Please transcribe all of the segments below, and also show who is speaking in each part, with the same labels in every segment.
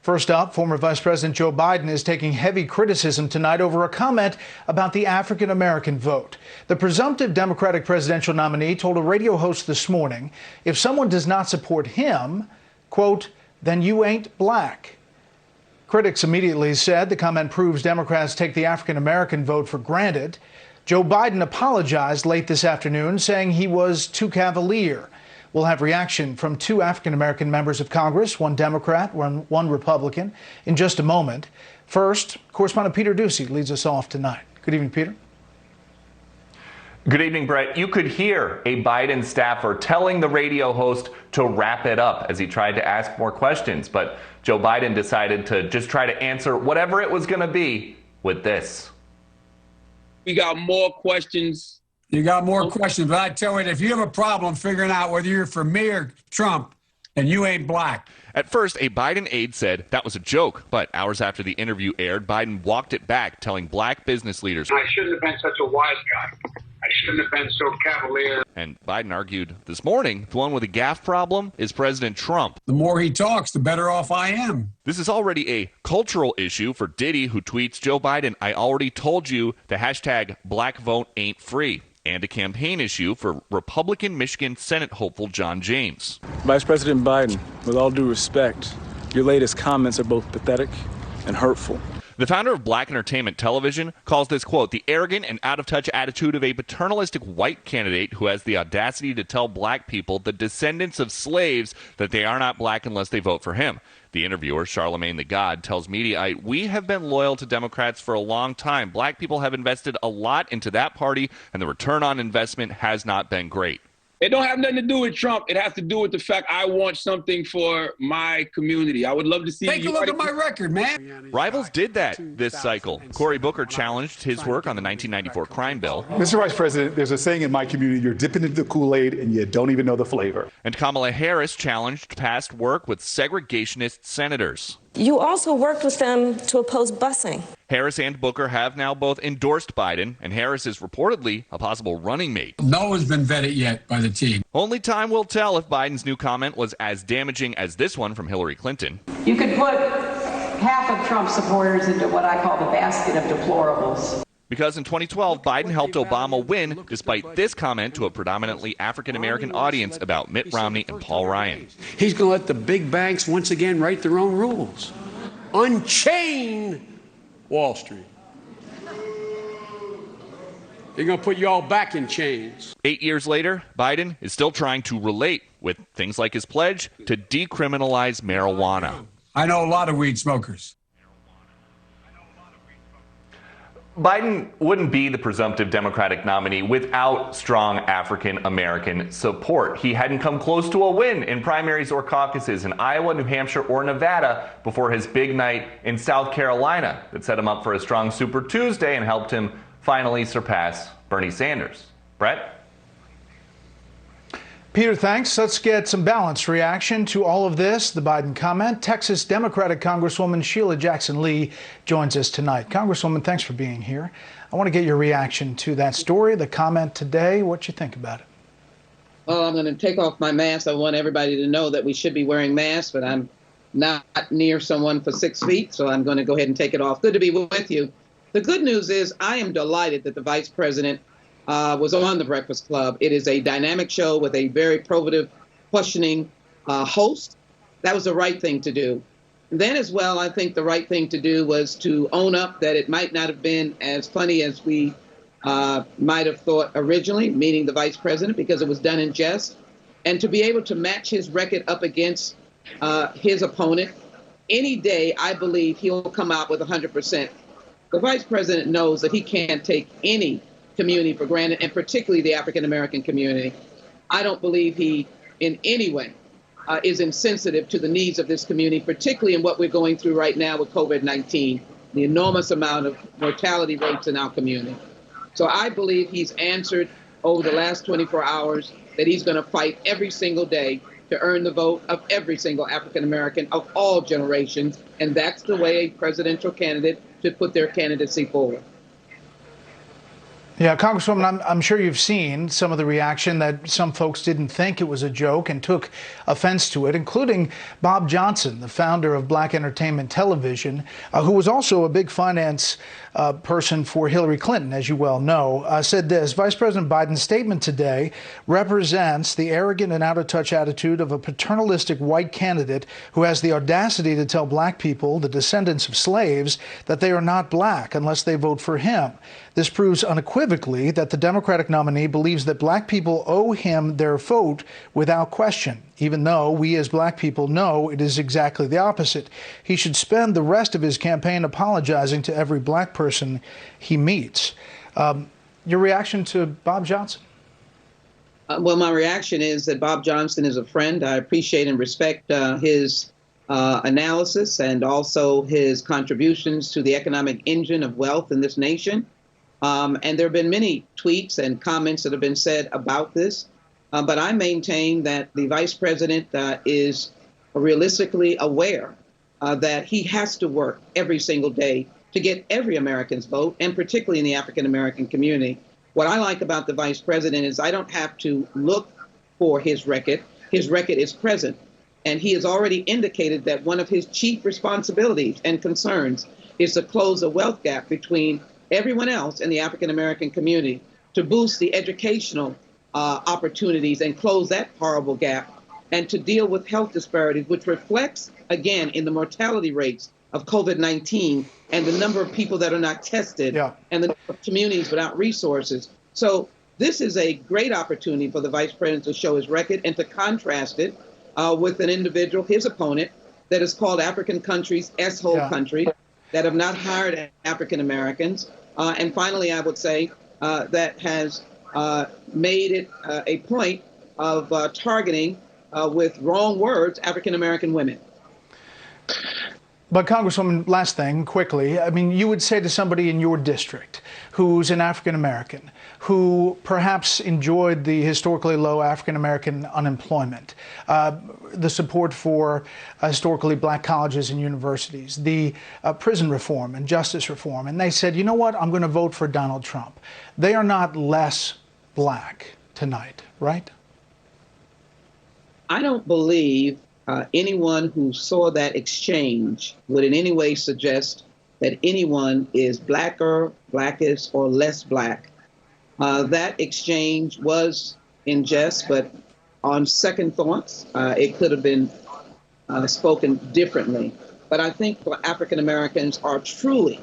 Speaker 1: First up, former Vice President Joe Biden is taking heavy criticism tonight over a comment about the African-American vote. The presumptive Democratic presidential nominee told a radio host this morning, if someone does not support him, quote, then you ain't black. Critics immediately said the comment proves Democrats take the African-American vote for granted. Joe Biden apologized late this afternoon, saying he was too cavalier. We'll have reaction from two African-American members of Congress, one Democrat, one Republican, in just a moment. First, correspondent Peter Ducey leads us off tonight. Good evening, Peter.
Speaker 2: Good evening, Brett. You could hear a Biden staffer telling the radio host to wrap it up as he tried to ask more questions. But Joe Biden decided to just try to answer whatever it was going to be with this.
Speaker 3: We got more questions.
Speaker 4: You got more questions, but I tell you, if you have a problem figuring out whether you're for me or Trump, and you ain't black.
Speaker 5: At first, a Biden aide said that was a joke, but hours after the interview aired, Biden walked it back, telling black business leaders,
Speaker 6: I shouldn't have been such a wise guy. I shouldn't have been so cavalier.
Speaker 5: And Biden argued this morning, the one with a gaffe problem is President Trump.
Speaker 4: The more he talks, the better off I am.
Speaker 5: This is already a cultural issue for Diddy, who tweets, Joe Biden, I already told you the hashtag black vote ain't free. And a campaign issue for Republican Michigan Senate hopeful John James.
Speaker 7: Vice President Biden, with all due respect, your latest comments are both pathetic and hurtful.
Speaker 5: The founder of Black Entertainment Television calls this, quote, the arrogant and out-of-touch attitude of a paternalistic white candidate who has the audacity to tell black people, the descendants of slaves, that they are not black unless they vote for him. The interviewer, Charlemagne the God, tells Mediaite, we have been loyal to Democrats for a long time. Black people have invested a lot into that party, and the return on investment has not been great.
Speaker 3: It don't have nothing to do with Trump. It has to do with the fact I want something for my community. I would love to see.
Speaker 4: Take a look at my record, man.
Speaker 5: Rivals did that this cycle. Cory Booker challenged his work on the 1994 crime bill.
Speaker 8: Mr. Vice President, there's a saying in my community, you're dipping into the Kool-Aid and you don't even know the flavor.
Speaker 5: And Kamala Harris challenged past work with segregationist senators.
Speaker 9: You also worked with them to oppose busing.
Speaker 5: Harris and Booker have now both endorsed Biden, and Harris is reportedly a possible running mate.
Speaker 4: No one's been vetted yet by the team.
Speaker 5: Only time will tell if Biden's new comment was as damaging as this one from Hillary Clinton.
Speaker 10: You could put half of Trump's supporters into what I call the basket of deplorables.
Speaker 5: Because in 2012, Biden helped Obama win despite this comment to a predominantly African-American audience about Mitt Romney and Paul Ryan.
Speaker 11: He's going to let the big banks once again write their own rules. Unchain Wall Street. They're going to put you all back in chains.
Speaker 5: 8 years later, Biden is still trying to relate with things like his pledge to decriminalize marijuana.
Speaker 4: I know a lot of weed smokers.
Speaker 2: Biden wouldn't be the presumptive Democratic nominee without strong African-American support. He hadn't come close to a win in primaries or caucuses in Iowa, New Hampshire, or Nevada before his big night in South Carolina that set him up for a strong Super Tuesday and helped him finally surpass Bernie Sanders. Brett?
Speaker 1: Peter, thanks. Let's get some balanced reaction to all of this, the Biden comment. Texas Democratic Congresswoman Jackson Lee joins us tonight. Congresswoman, thanks for being here. I want to get your reaction to that story, the comment today. What you think about it?
Speaker 12: Well, I'm going to take off my mask. I want everybody to know that we should be wearing masks, but I'm not near someone for 6 feet, so I'm going to go ahead and take it off. Good to be with you. The good news is I am delighted that the vice president was on The Breakfast Club. It is a dynamic show with a very provocative, questioning host. That was the right thing to do. Then as well, I think the right thing to do was to own up that it might not have been as funny as we might have thought originally, meaning the vice president, because it was done in jest, and to be able to match his record up against his opponent. Any day, I believe he'll come out with 100%. The vice president knows that he can't take any community for granted, and particularly the African-American community. I don't believe he in any way is insensitive to the needs of this community, particularly in what we're going through right now with COVID-19, the enormous amount of mortality rates in our community. So I believe he's answered over the last 24 hours that he's going to fight every single day to earn the vote of every single African-American of all generations, and that's the way a presidential candidate should put their candidacy forward.
Speaker 1: Yeah, Congresswoman, I'm sure you've seen some of the reaction that some folks didn't think it was a joke and took offense to it, including Bob Johnson, the founder of Black Entertainment Television, who was also a big finance person for Hillary Clinton, as you well know, said this: Vice President Biden's statement today represents the arrogant and out-of-touch attitude of a paternalistic white candidate who has the audacity to tell black people, the descendants of slaves, that they are not black unless they vote for him. This proves unequivocally that the Democratic nominee believes that black people owe him their vote without question, even though we as black people know it is exactly the opposite. He should spend the rest of his campaign apologizing to every black person he meets. Your reaction to Bob Johnson?
Speaker 12: Well, my reaction is that Bob Johnson is a friend. I appreciate and respect his analysis and also his contributions to the economic engine of wealth in this nation. And there have been many tweets and comments that have been said about this. But I maintain that the vice president is realistically aware that he has to work every single day to get every American's vote, and particularly in the African-American community. What I like about the vice president is I don't have to look for his record. His record is present. And he has already indicated that one of his chief responsibilities and concerns is to close the wealth gap between everyone else in the African-American community, to boost the educational opportunities and close that horrible gap, and to deal with health disparities, which reflects, again, in the mortality rates of COVID-19 and the number of people that are not tested and the number of communities without resources. So this is a great opportunity for the vice president to show his record and to contrast it with an individual, his opponent, that is called African countries S-hole countries, that have not hired African Americans. And finally, I would say that has made it a point of targeting with wrong words African American women.
Speaker 1: But Congresswoman, last thing, quickly, I mean, you would say to somebody in your district who's an African American, who perhaps enjoyed the historically low African American unemployment, the support for historically black colleges and universities, the prison reform and justice reform, and they said, you know what, I'm going to vote for Donald Trump. They are not less black tonight, right?
Speaker 12: I don't believe anyone who saw that exchange would in any way suggest that anyone is blacker, blackish, or less black. That exchange was in jest, but on second thoughts, it could have been spoken differently. But I think African Americans are truly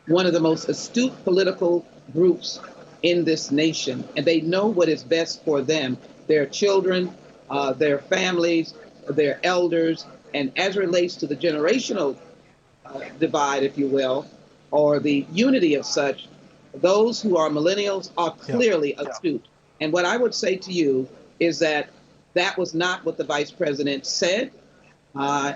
Speaker 12: one of the most astute political groups in this nation, and they know what is best for them, their children, their families, their elders, and as it relates to the generational divide, if you will, or the unity of such, those who are millennials are clearly astute. And what I would say to you is that that was not what the vice president said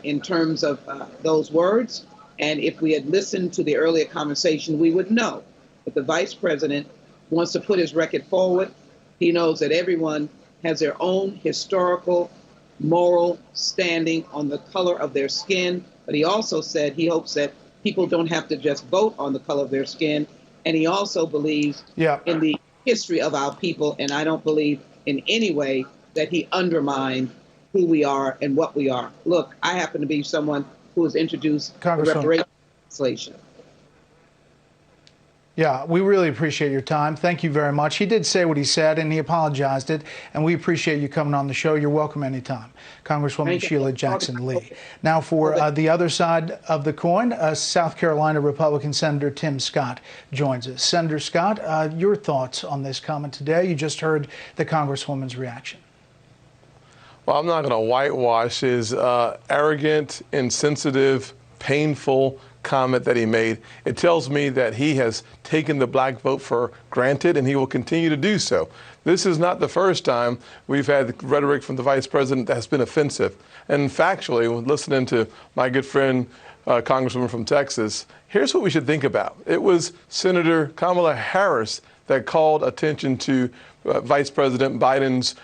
Speaker 12: in terms of those words. And if we had listened to the earlier conversation, we would know that the vice president wants to put his record forward. He knows that everyone has their own historical, moral standing on the color of their skin. But he also said he hopes that people don't have to just vote on the color of their skin. And he also believes in the history of our people. And I don't believe in any way that he undermined who we are and what we are. Look, I happen to be someone who has introduced the reparations legislation.
Speaker 1: Yeah, we really appreciate your time. Thank you very much. He did say what he said, and he apologized it, and we appreciate you coming on the show. You're welcome anytime. Congresswoman Sheila Jackson Lee. Now for the other side of the coin, South Carolina Republican Senator Tim Scott joins us. Senator Scott, your thoughts on this comment today? You just heard the Congresswoman's reaction.
Speaker 13: Well, I'm not going to whitewash his arrogant, insensitive, painful comment that he made. It tells me that he has taken the black vote for granted, and he will continue to do so. This is not the first time we've had rhetoric from the vice president that has been offensive. And factually, listening to my good friend, Congresswoman from Texas, here's what we should think about. It was Senator Kamala Harris that called attention to Vice President Biden's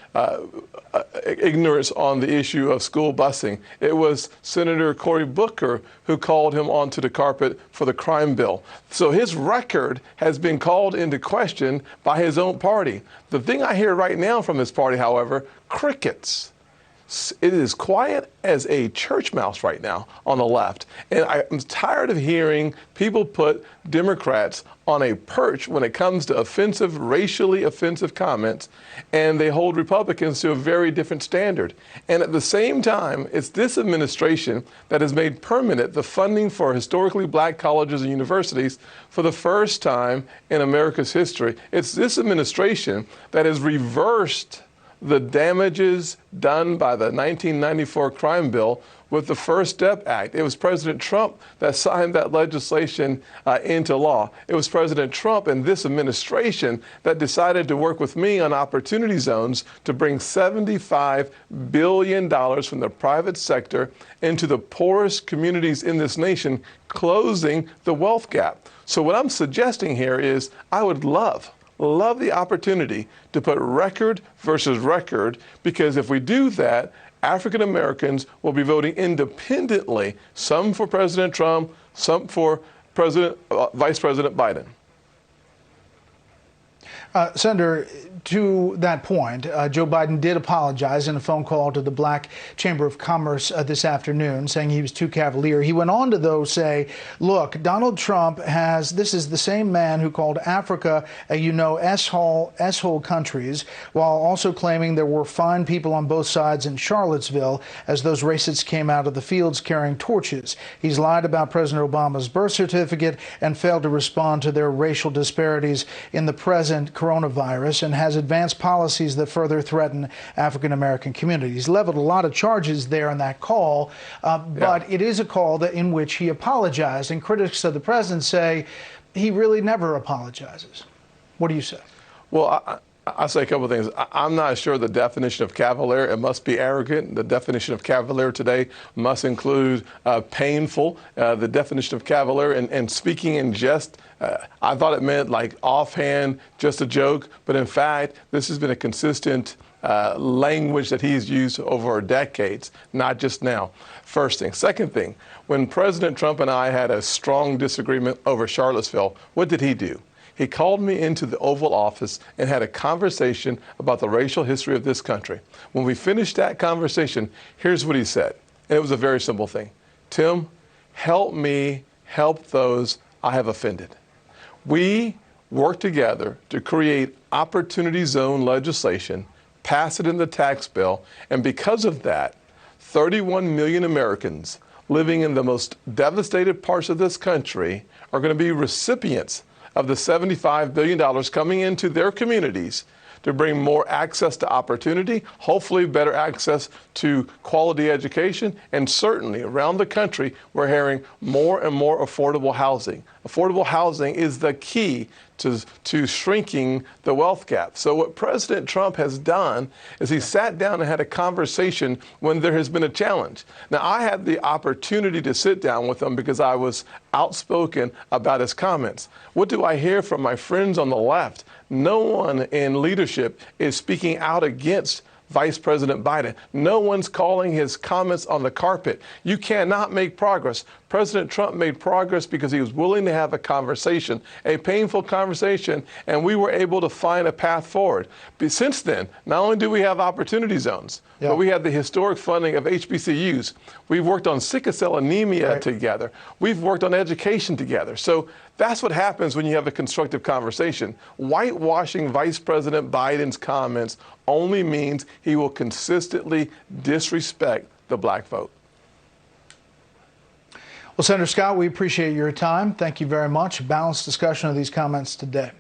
Speaker 13: ignorance on the issue of school busing. It was Senator Cory Booker who called him onto the carpet for the crime bill. So his record has been called into question by his own party. The thing I hear right now from his party, however, crickets. It is quiet as a church mouse right now on the left. And I'm tired of hearing people put Democrats on a perch when it comes to offensive, racially offensive comments, and they hold Republicans to a very different standard. And at the same time, it's this administration that has made permanent the funding for historically black colleges and universities for the first time in America's history. It's this administration that has reversed the damages done by the 1994 crime bill with the First Step Act. It was President Trump that signed that legislation into law. It was President Trump and this administration that decided to work with me on opportunity zones to bring $75 billion from the private sector into the poorest communities in this nation, closing the wealth gap. So what I'm suggesting here is I would love the opportunity to put record versus record, because if we do that, African Americans will be voting independently, some for President Trump, some for Vice President Biden.
Speaker 1: Senator, to that point, Joe Biden did apologize in a phone call to the Black Chamber of Commerce this afternoon, saying he was too cavalier. He went on to, though, say, look, Donald Trump this is the same man who called Africa, S-hole countries, while also claiming there were fine people on both sides in Charlottesville as those racists came out of the fields carrying torches. He's lied about President Obama's birth certificate and failed to respond to their racial disparities in the present coronavirus, and has advanced policies that further threaten African-American communities. Leveled a lot of charges there in that call, but it is a call in which he apologized, and critics of the president say he really never apologizes. What do you say?
Speaker 13: Well, I'll say a couple of things. I'm not sure the definition of cavalier. It must be arrogant. The definition of cavalier today must include painful. The definition of cavalier and speaking in jest, I thought it meant like offhand, just a joke. But in fact, this has been a consistent language that he's used over decades, not just now. First thing. Second thing, when President Trump and I had a strong disagreement over Charlottesville, what did he do? He called me into the Oval Office and had a conversation about the racial history of this country. When we finished that conversation, here's what he said. And it was a very simple thing. Tim, help me help those I have offended. We worked together to create opportunity zone legislation, pass it in the tax bill, and because of that, 31 million Americans living in the most devastated parts of this country are going to be recipients of the $75 billion coming into their communities to bring more access to opportunity, hopefully better access to quality education, and certainly around the country, we're hearing more and more affordable housing. Affordable housing is the key to shrinking the wealth gap. So what President Trump has done is he sat down and had a conversation when there has been a challenge. Now, I had the opportunity to sit down with him because I was outspoken about his comments. What do I hear from my friends on the left? No one in leadership is speaking out against Vice President Biden. No one's calling his comments on the carpet. You cannot make progress. President Trump made progress because he was willing to have a conversation, a painful conversation, and we were able to find a path forward. But since then, not only do we have opportunity zones, but we have the historic funding of HBCUs. We've worked on sickle cell anemia together. We've worked on education together. So that's what happens when you have a constructive conversation. Whitewashing Vice President Biden's comments only means he will consistently disrespect the black vote.
Speaker 1: Well, Senator Scott, we appreciate your time. Thank you very much. Balanced discussion of these comments today.